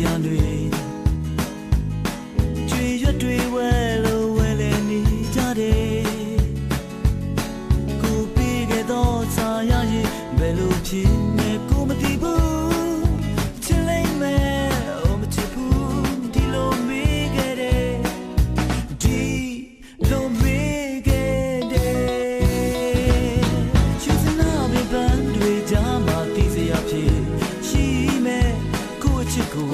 ရတွေကြွေရွက်တွေဝဲလို့ဝဲလေနေကြတယ်ကိုပြီးခဲ့တော့စာရရင်ဘယ်လိုဖြစ်နေကိုမသိဘူးချစ်လိုက်မယ်မချစ်ဘူးဒီလိုမေးခဲ့တယ်ဒီလိုမေးခဲ့တယ်ချစ်စနာပဲပန်းတွေကြားမှာတီးစရာဖြစ်ရှိမယ်ကိုချစ်ကို